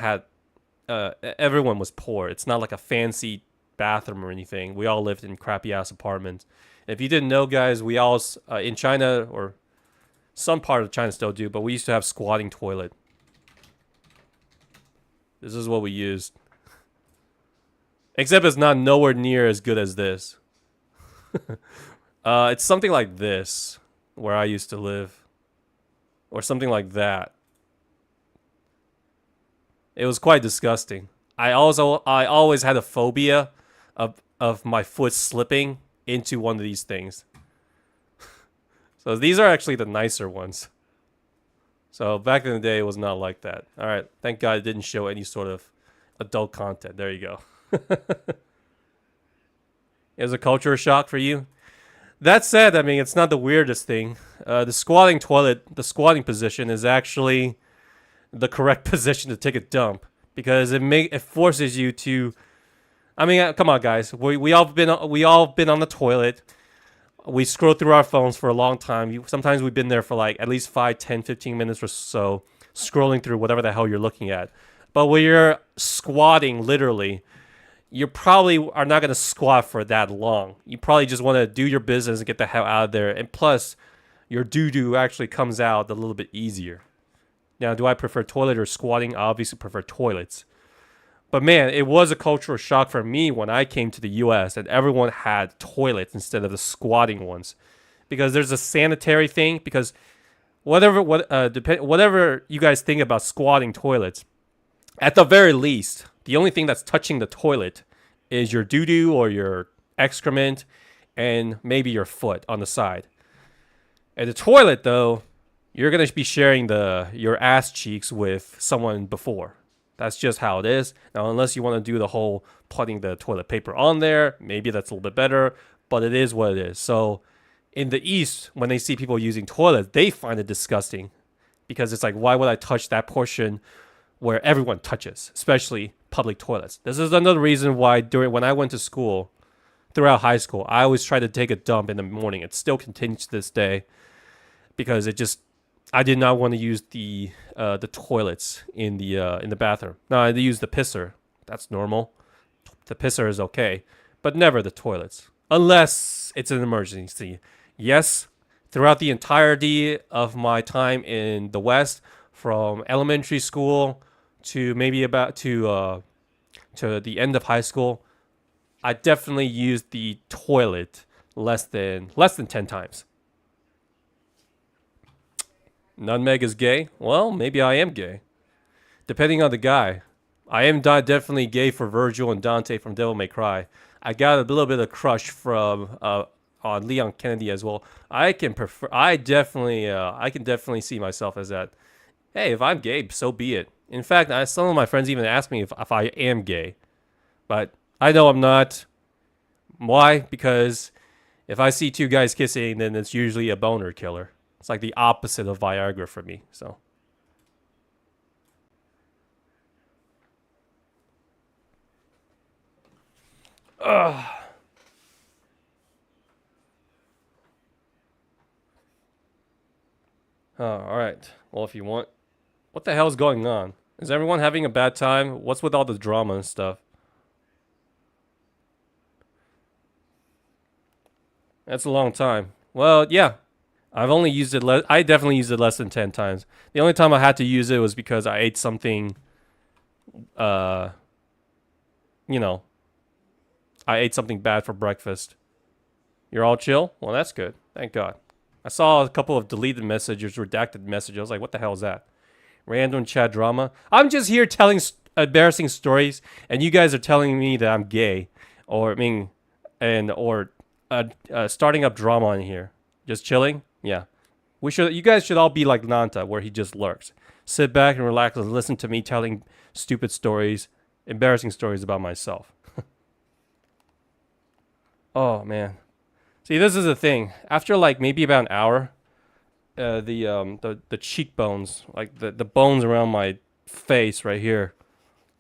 was poor. It's not like a fancy bathroom or anything. We all lived in crappy ass apartments. If you didn't know, guys, we all in China, or some part of China still do, but we used to have squatting toilet. This is what we used. Except it's not nowhere near as good as this. It's something like this, where I used to live. Or something like that. It was quite disgusting. I always had a phobia of my foot slipping into one of these things. So these are actually the nicer ones. So back in the day, it was not like that. All right, thank God it didn't show any sort of adult content. There you go. It was a culture shock for you. That said, I mean, it's not the weirdest thing. The squatting position is actually the correct position to take a dump because it forces you to. I mean, come on, guys. We all been on the toilet. We scroll through our phones for a long time. Sometimes we've been there for like at least 5, 10, 15 minutes or so, scrolling through whatever the hell you're looking at. But when you're squatting, literally, you probably are not going to squat for that long. You probably just want to do your business and get the hell out of there. And plus, your doo-doo actually comes out a little bit easier. Now, do I prefer toilet or squatting? I obviously prefer toilets. But man, it was a cultural shock for me when I came to the US and everyone had toilets instead of the squatting ones. Because there's a sanitary thing. Because whatever you guys think about squatting toilets, at the very least, the only thing that's touching the toilet is your doo-doo or your excrement and maybe your foot on the side. At the toilet, though, you're going to be sharing your ass cheeks with someone before. That's just how it is. Now, unless you want to do the whole putting the toilet paper on there, maybe that's a little bit better, but it is what it is. So in the East, when they see people using toilets, they find it disgusting because it's like, why would I touch that portion where everyone touches, especially public toilets? This is another reason why when I went to school, throughout high school, I always try to take a dump in the morning. It still continues to this day because I did not want to use the toilets in the bathroom. No, I use the pisser. That's normal. The pisser is okay, but never the toilets unless it's an emergency. Yes, throughout the entirety of my time in the West, from elementary school to maybe about to the end of high school, I definitely used the toilet less than 10 times. Nutmeg is gay? Well, maybe I am gay. Depending on the guy. I am definitely gay for Virgil and Dante from Devil May Cry. I got a little bit of crush from on Leon Kennedy as well. I can definitely see myself as that. Hey, if I'm gay, so be it. In fact, some of my friends even ask me if I am gay. But I know I'm not. Why? Because if I see two guys kissing, then it's usually a boner killer. It's like the opposite of Viagra for me, so. Ugh. Oh, all right. Well, if you want. What the hell is going on? Is everyone having a bad time? What's with all the drama and stuff? That's a long time. Well, yeah. I've only used it I definitely used it less than 10 times. The only time I had to use it was because I ate something, I I ate something bad for breakfast. You're all chill? Well, that's good. Thank God. I saw a couple of deleted messages, redacted messages. I was like, what the hell is that? Random chat drama. I'm just here telling embarrassing stories, and you guys are telling me that I'm gay, or starting up drama in here. Just chilling? Yeah. You guys should all be like Nanta, where he just lurks. Sit back and relax and listen to me telling stupid stories, embarrassing stories about myself. Oh man. See, this is the thing. After like maybe about an hour, the cheekbones, like the bones around my face right here,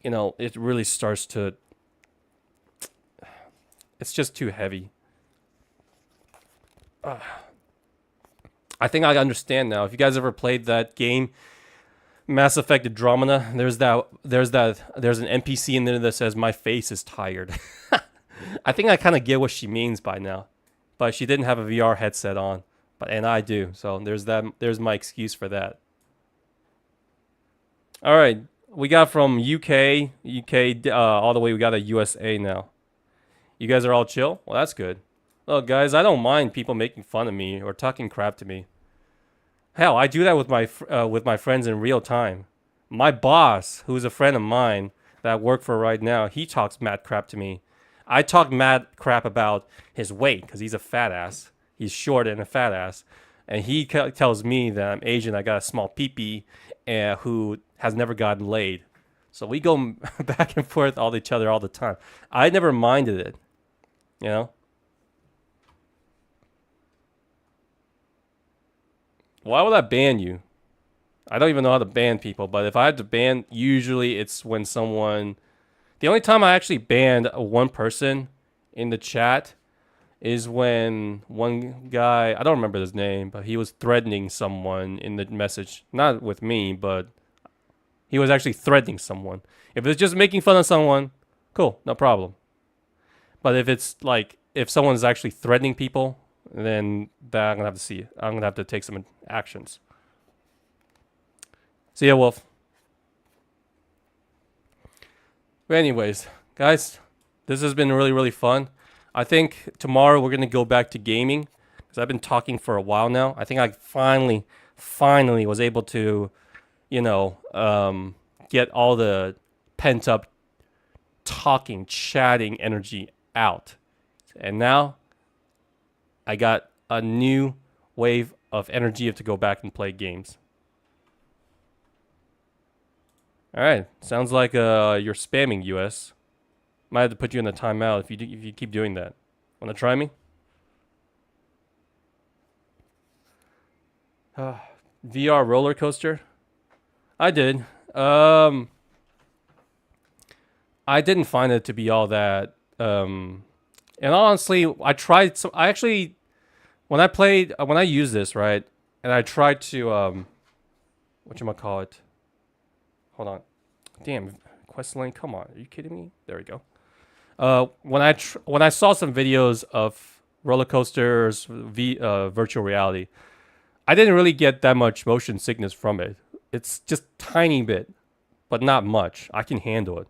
you know, it really starts to. It's just too heavy. I think I understand now. If you guys ever played that game, Mass Effect Andromeda, there's an NPC in there that says my face is tired. I think I kind of get what she means by now, but she didn't have a VR headset on, and I do. So there's my excuse for that. All right, we got from UK all the way. We got a USA now. You guys are all chill? Well, that's good. Look, guys, I don't mind people making fun of me or talking crap to me. Hell, I do that with my friends in real time. My boss, who's a friend of mine that I work for right now, he talks mad crap to me. I talk mad crap about his weight because he's a fat ass. He's short and a fat ass. And he tells me that I'm Asian, I got a small pee-pee, and who has never gotten laid. So we go back and forth all each other all the time. I never minded it, you know? Why would I ban you? I don't even know how to ban people, but if I had to ban, usually it's when someone... The only time I actually banned one person in the chat is when one guy, I don't remember his name, but he was threatening someone in the message. Not with me, but he was actually threatening someone. If it's just making fun of someone, cool, no problem. But if it's like, if someone's actually threatening people, then that I'm going to have to see. I'm going to have to take some actions. See ya, Wolf. But anyways, guys, this has been really, really fun. I think tomorrow we're going to go back to gaming because I've been talking for a while now. I think I finally was able to, you know, get all the pent up talking, chatting energy out. And now I got a new wave of energy to go back and play games. All right, sounds like you're spamming US. Might have to put you in a timeout if you keep doing that. Want to try me? VR roller coaster. I did. I didn't find it to be all that. And honestly, I tried. I actually, when I used this, right, and I tried to whatchamacallit. Hold on. Damn, Questlane, come on. Are you kidding me? There we go. When I saw some videos of roller coasters, virtual reality, I didn't really get that much motion sickness from it. It's just tiny bit, but not much. I can handle it.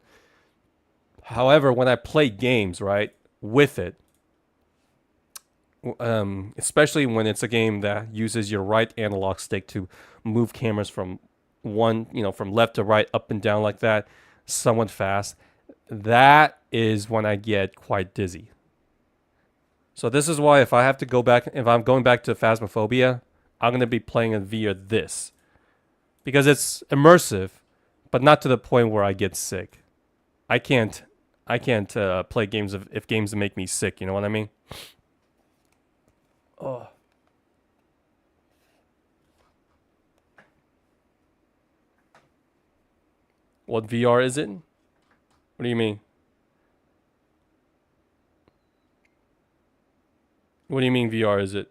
However, when I play games, right, with it, especially when it's a game that uses your right analog stick to move cameras from from left to right, up and down like that, somewhat fast, that is when I get quite dizzy. So this is why if I'm going back to Phasmophobia, I'm going to be playing it via this. Because it's immersive, but not to the point where I get sick. I can't play games if games make me sick, you know what I mean? Oh. What VR is it? What do you mean? What do you mean VR is it?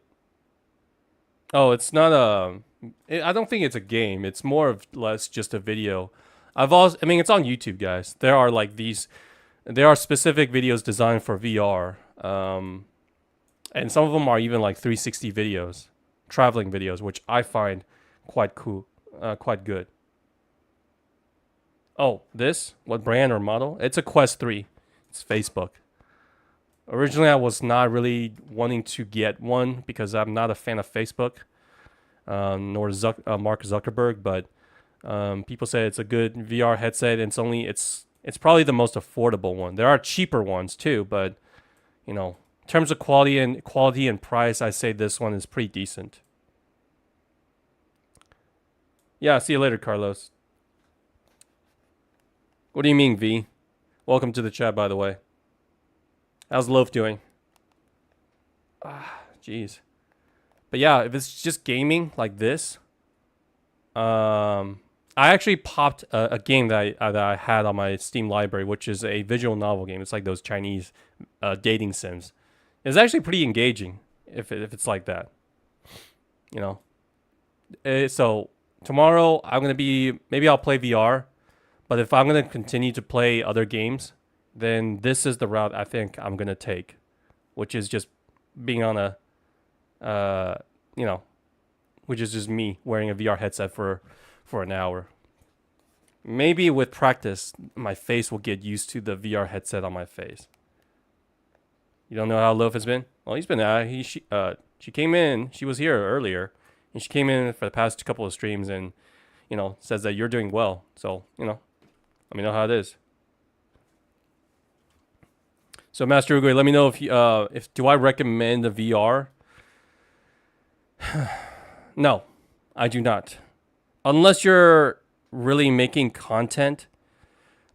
Oh, it's not I don't think it's a game. It's more of less just a video. I mean, it's on YouTube, guys. There are specific videos designed for VR. And some of them are even like 360 videos, traveling videos, which I find quite cool, quite good. Oh, this? What brand or model? It's a Quest 3. It's Facebook. Originally, I was not really wanting to get one because I'm not a fan of Facebook, nor Mark Zuckerberg. But people say it's a good VR headset, and it's probably the most affordable one. There are cheaper ones too, but you know, in terms of quality and price, I say this one is pretty decent. Yeah, see you later, Carlos. What do you mean, V? Welcome to the chat, by the way. How's Loaf doing? Jeez. But yeah, if it's just gaming like this, I actually popped a game that I had on my Steam library, which is a visual novel game. It's like those Chinese dating sims. It's actually pretty engaging if it's like that. You know. So tomorrow maybe I'll play VR, but if I'm gonna continue to play other games, then this is the route I think I'm gonna take, which is just being on a, you know, which is just me wearing a VR headset for an hour. Maybe with practice, my face will get used to the VR headset on my face. You don't know how Loaf has been? Well, he's been. She came in. She was here earlier, and she came in for the past couple of streams, and you know, says that you're doing well. So you know, let me know how it is. So Master Uguay, let me know if do I recommend the VR? No, I do not. Unless you're really making content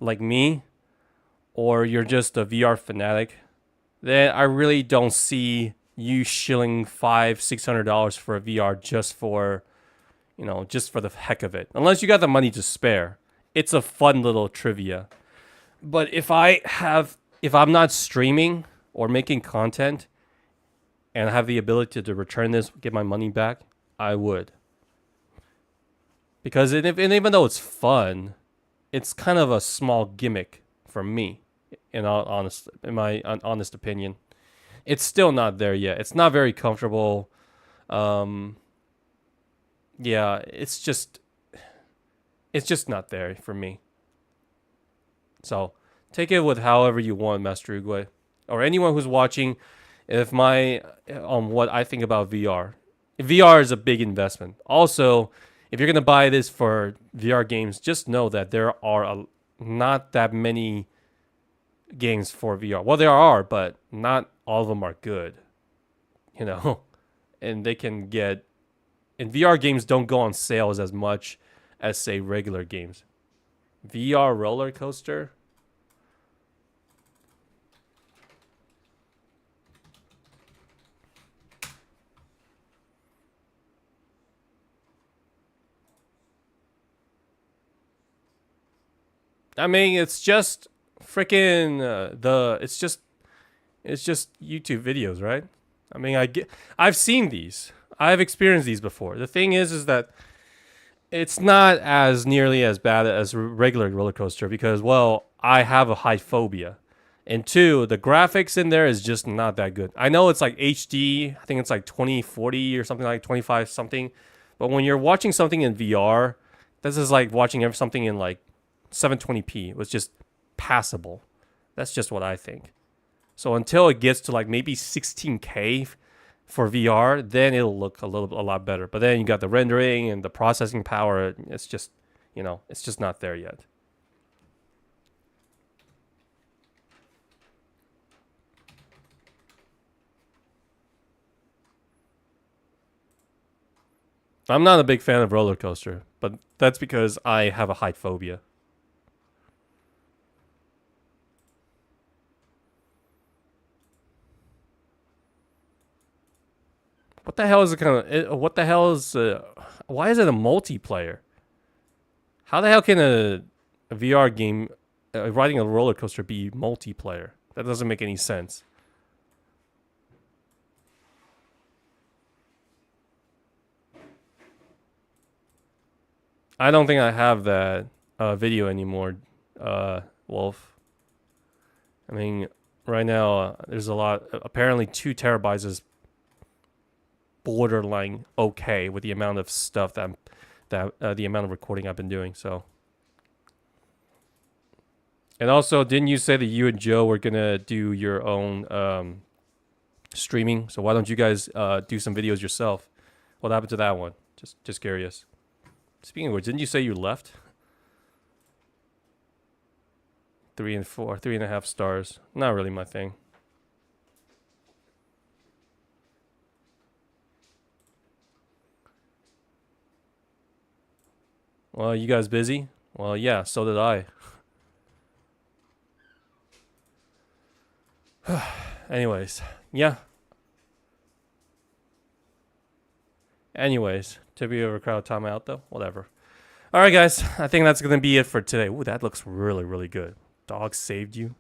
like me, or you're just a VR fanatic, then I really don't see you shilling $500-600 for a VR just for the heck of it. Unless you got the money to spare. It's a fun little trivia. But if I'm not streaming or making content and I have the ability to return this, get my money back, I would. Because even though it's fun, it's kind of a small gimmick for me, in my honest opinion. It's still not there yet. It's not very comfortable. Yeah, it's just not there for me. So take it with however you want, Master Uguay, or anyone who's watching. What I think about VR. VR is a big investment. Also, if you're gonna buy this for VR games, just know that there are not that many games for VR. Well, there are, but not all of them are good. You know, and VR games don't go on sales as much as say regular games. VR roller coaster. I mean, it's just freaking it's just YouTube videos, right? I mean, I've seen these. I've experienced these before. The thing is that it's not as nearly as bad as a regular roller coaster because, well, I have a height phobia. And two, the graphics in there is just not that good. I know it's like HD. I think it's like 2040 or something like 25 something. But when you're watching something in VR, this is like watching something in like 720p. It was just passable. That's just what I think. So until it gets to like maybe 16K for VR, then it'll look a lot better. But then you got the rendering and the processing power. It's just, it's just not there yet. I'm not a big fan of roller coaster, but that's because I have a height phobia. What the hell is why is it a multiplayer? How the hell can a VR game riding a roller coaster be multiplayer? That doesn't make any sense. I don't think I have that video anymore, Wolf. I mean, right now, there's a lot. Apparently, 2 terabytes is borderline okay with the amount of stuff the amount of recording I've been doing. So And also, didn't you say that you and Joe were gonna do your own streaming? So why don't you guys do some videos yourself? What happened to that one? Just curious. Speaking of which, didn't you say you left? 3 and 4, 3.5 stars. Not really my thing. Well, you guys busy? Well, yeah, so did I. Anyways, yeah. Anyways, to be overcrowded timeout though, whatever. All right, guys, I think that's gonna be it for today. Ooh, that looks really, really good. Dog saved you.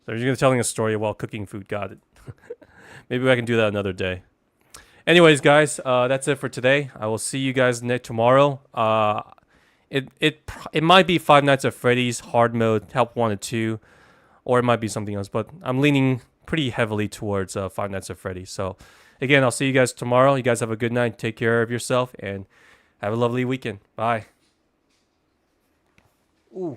So you're gonna telling a story while cooking food. Got it. Maybe I can do that another day. Anyways, guys, that's it for today. I will see you guys tomorrow. It might be Five Nights at Freddy's hard mode, help 1 and 2, or it might be something else. But I'm leaning pretty heavily towards Five Nights at Freddy's. So again, I'll see you guys tomorrow. You guys have a good night. Take care of yourself and have a lovely weekend. Bye. Ooh.